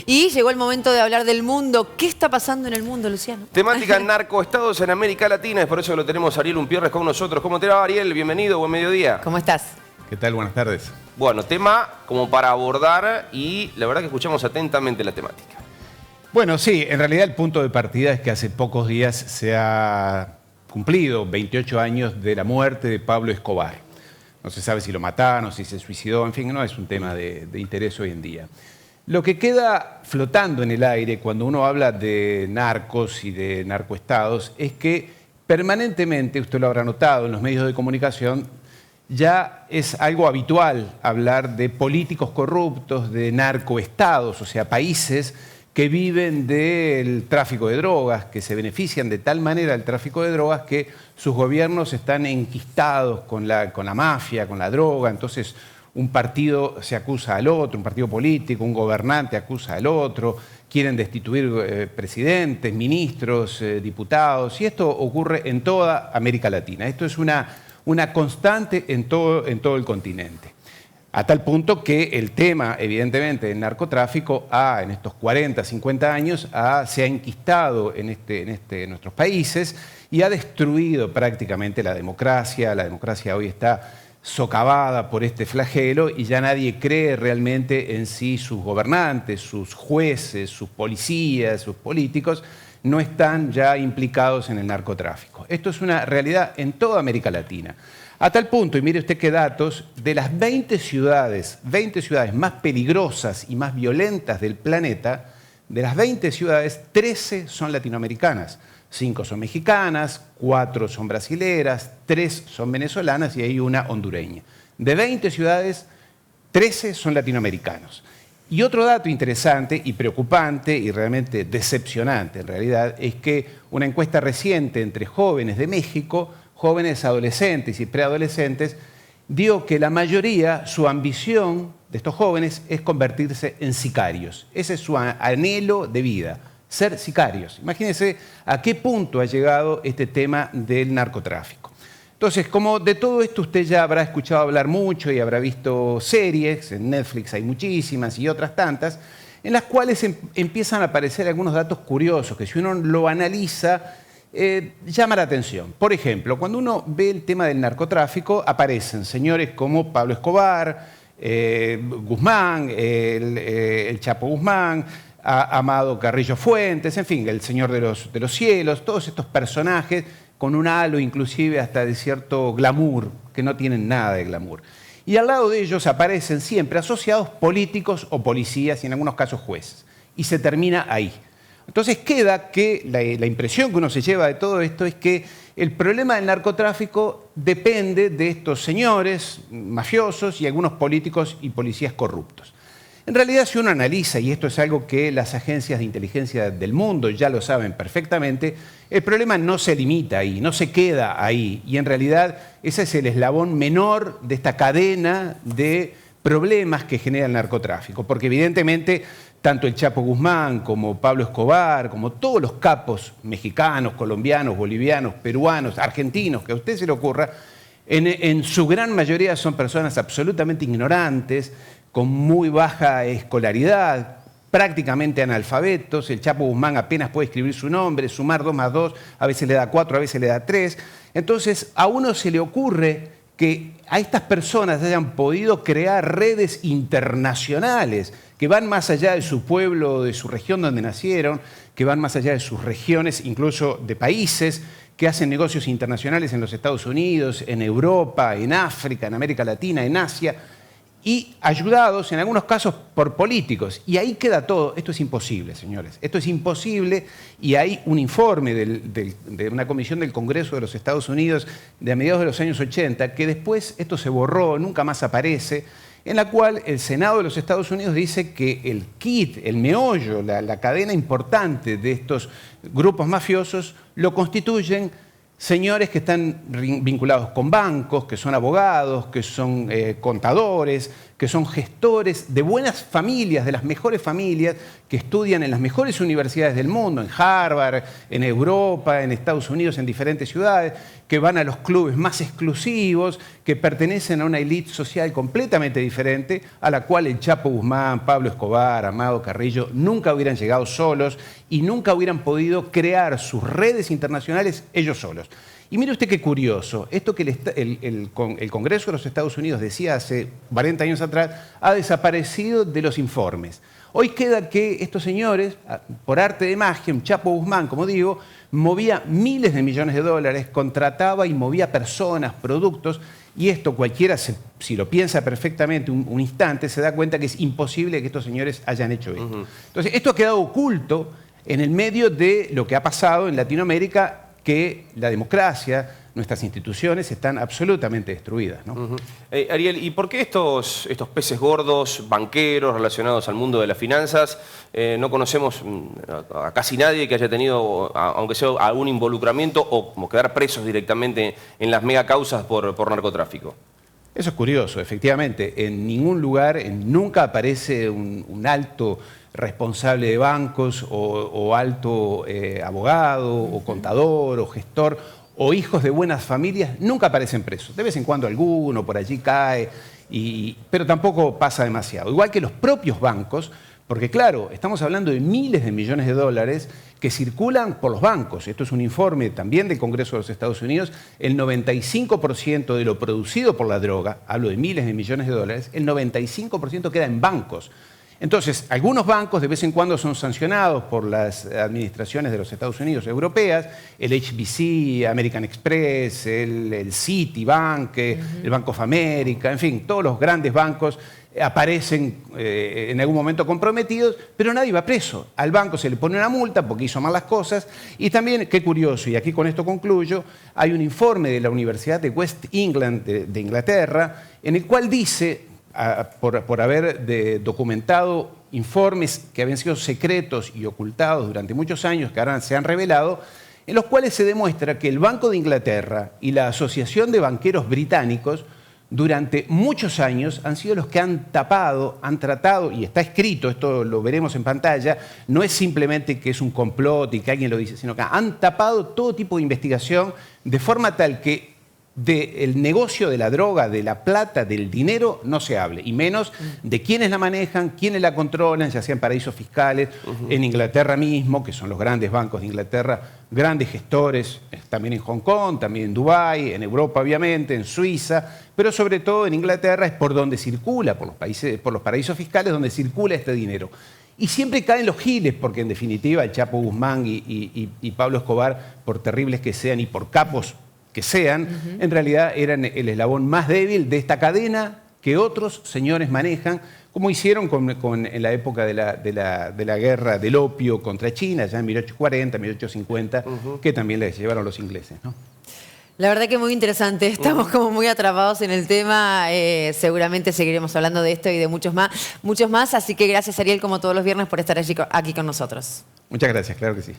Y llegó el momento de hablar del mundo. ¿Qué está pasando en el mundo, Luciano? Temática narcoestados en América Latina, es por eso lo tenemos a Ariel Umpierres con nosotros. ¿Cómo te va, Ariel? Bienvenido, buen mediodía. ¿Cómo estás? ¿Qué tal? Buenas tardes. Bueno, tema como para abordar y la verdad que escuchamos atentamente la temática. Bueno, sí, en realidad el punto de partida es que hace pocos días se ha cumplido 28 años de la muerte de Pablo Escobar. No se sabe si lo mataron, si se suicidó, en fin, no es un tema de interés hoy en día. Lo que queda flotando en el aire cuando uno habla de narcos y de narcoestados es que permanentemente, usted lo habrá notado en los medios de comunicación, ya es algo habitual hablar de políticos corruptos, de narcoestados, o sea, países que viven del tráfico de drogas, que se benefician de tal manera del tráfico de drogas que sus gobiernos están enquistados con la mafia, con la droga. Entonces un partido se acusa al otro, un partido político, un gobernante acusa al otro, quieren destituir presidentes, ministros, diputados, y esto ocurre en toda América Latina. Esto es una constante en todo el continente. A tal punto que el tema, evidentemente, del narcotráfico en estos 40, 50 años se ha enquistado en nuestros países y ha destruido prácticamente la democracia. La democracia hoy está socavada por este flagelo y ya nadie cree realmente en sí. Sus gobernantes, sus jueces, sus policías, sus políticos no están ya implicados en el narcotráfico. Esto es una realidad en toda América Latina. A tal punto, y mire usted qué datos, de las 20 ciudades más peligrosas y más violentas del planeta, de las 20 ciudades, 13 son latinoamericanas. 5 son mexicanas, 4 son brasileras, 3 son venezolanas y hay una hondureña. De 20 ciudades, 13 son latinoamericanos. Y otro dato interesante y preocupante y realmente decepcionante en realidad es que una encuesta reciente entre jóvenes de México, jóvenes adolescentes y preadolescentes, dio que la mayoría, su ambición de estos jóvenes es convertirse en sicarios. Ese es su anhelo de vida, ser sicarios. Imagínense a qué punto ha llegado este tema del narcotráfico. Entonces, como de todo esto usted ya habrá escuchado hablar mucho y habrá visto series, en Netflix hay muchísimas y otras tantas, en las cuales empiezan a aparecer algunos datos curiosos que si uno lo analiza, llama la atención. Por ejemplo, cuando uno ve el tema del narcotráfico, aparecen señores como Pablo Escobar, Guzmán, el Chapo Guzmán, Amado Carrillo Fuentes, en fin, el Señor de los Cielos, todos estos personajes con un halo inclusive hasta de cierto glamour, que no tienen nada de glamour. Y al lado de ellos aparecen siempre asociados políticos o policías y en algunos casos jueces. Y se termina ahí. Entonces queda que la impresión que uno se lleva de todo esto es que el problema del narcotráfico depende de estos señores mafiosos y algunos políticos y policías corruptos. En realidad, si uno analiza, y esto es algo que las agencias de inteligencia del mundo ya lo saben perfectamente, el problema no se limita ahí, no se queda ahí. Y en realidad ese es el eslabón menor de esta cadena de problemas que genera el narcotráfico. Porque evidentemente tanto el Chapo Guzmán como Pablo Escobar, como todos los capos mexicanos, colombianos, bolivianos, peruanos, argentinos, que a usted se le ocurra, en su gran mayoría son personas absolutamente ignorantes, con muy baja escolaridad, prácticamente analfabetos. El Chapo Guzmán apenas puede escribir su nombre, sumar 2 más 2, a veces le da 4, a veces le da 3. Entonces, a uno se le ocurre que a estas personas hayan podido crear redes internacionales que van más allá de su pueblo, de su región donde nacieron, que van más allá de sus regiones, incluso de países, que hacen negocios internacionales en los Estados Unidos, en Europa, en África, en América Latina, en Asia, y ayudados en algunos casos por políticos. Y ahí queda todo. Esto es imposible, señores. Esto es imposible y hay un informe de una comisión del Congreso de los Estados Unidos de mediados de los años 80 que después esto se borró, nunca más aparece, en la cual el Senado de los Estados Unidos dice que el kit, el meollo, la cadena importante de estos grupos mafiosos lo constituyen señores que están vinculados con bancos, que son abogados, que son contadores, que son gestores de buenas familias, de las mejores familias, que estudian en las mejores universidades del mundo, en Harvard, en Europa, en Estados Unidos, en diferentes ciudades, que van a los clubes más exclusivos, que pertenecen a una élite social completamente diferente, a la cual el Chapo Guzmán, Pablo Escobar, Amado Carrillo nunca hubieran llegado solos y nunca hubieran podido crear sus redes internacionales ellos solos. Y mire usted qué curioso, esto que el Congreso de los Estados Unidos decía hace 40 años atrás, ha desaparecido de los informes. Hoy queda que estos señores, por arte de magia, un Chapo Guzmán, como digo, movía miles de millones de dólares, contrataba y movía personas, productos, y esto cualquiera, si lo piensa perfectamente un instante, se da cuenta que es imposible que estos señores hayan hecho esto. Entonces, esto ha quedado oculto en el medio de lo que ha pasado en Latinoamérica, que la democracia, nuestras instituciones están absolutamente destruidas, ¿no? Ariel, ¿y por qué estos peces gordos, banqueros relacionados al mundo de las finanzas, no conocemos a casi nadie que haya tenido, aunque sea algún involucramiento o como quedar presos directamente en las mega causas por narcotráfico? Eso es curioso, efectivamente. En ningún lugar, nunca aparece un alto responsable de bancos o alto abogado o contador o gestor o hijos de buenas familias, nunca aparecen presos. De vez en cuando alguno por allí cae, pero tampoco pasa demasiado. Igual que los propios bancos, porque claro, estamos hablando de miles de millones de dólares que circulan por los bancos. Esto es un informe también del Congreso de los Estados Unidos. El 95% de lo producido por la droga, hablo de miles de millones de dólares, el 95% queda en bancos. Entonces, algunos bancos de vez en cuando son sancionados por las administraciones de los Estados Unidos europeas, el HSBC, American Express, el Citibank, el Bank of America, en fin, todos los grandes bancos aparecen en algún momento comprometidos, pero nadie va preso. Al banco se le pone una multa porque hizo mal las cosas. Y también, qué curioso, y aquí con esto concluyo, hay un informe de la Universidad de West England de Inglaterra en el cual dice, por haber documentado informes que habían sido secretos y ocultados durante muchos años, que ahora se han revelado, en los cuales se demuestra que el Banco de Inglaterra y la Asociación de Banqueros Británicos durante muchos años han sido los que han tapado, han tratado, y está escrito, esto lo veremos en pantalla, no es simplemente que es un complot y que alguien lo dice, sino que han tapado todo tipo de investigación de forma tal que del negocio de la droga, de la plata, del dinero, no se hable, y menos de quiénes la manejan, quiénes la controlan, ya sean paraísos fiscales, en Inglaterra mismo, que son los grandes bancos de Inglaterra, grandes gestores, también en Hong Kong, también en Dubái, en Europa obviamente, en Suiza, pero sobre todo en Inglaterra es por donde circula, por los paraísos fiscales, donde circula este dinero. Y siempre caen los giles, porque en definitiva el Chapo Guzmán y Pablo Escobar, por terribles que sean y por capos que sean, en realidad eran el eslabón más débil de esta cadena que otros señores manejan, como hicieron en la época de la guerra del opio contra China, ya en 1840, 1850, que también les llevaron los ingleses, ¿no? La verdad que muy interesante, estamos como muy atrapados en el tema, seguramente seguiremos hablando de esto y de muchos más, así que gracias Ariel como todos los viernes por estar aquí con nosotros. Muchas gracias, claro que sí.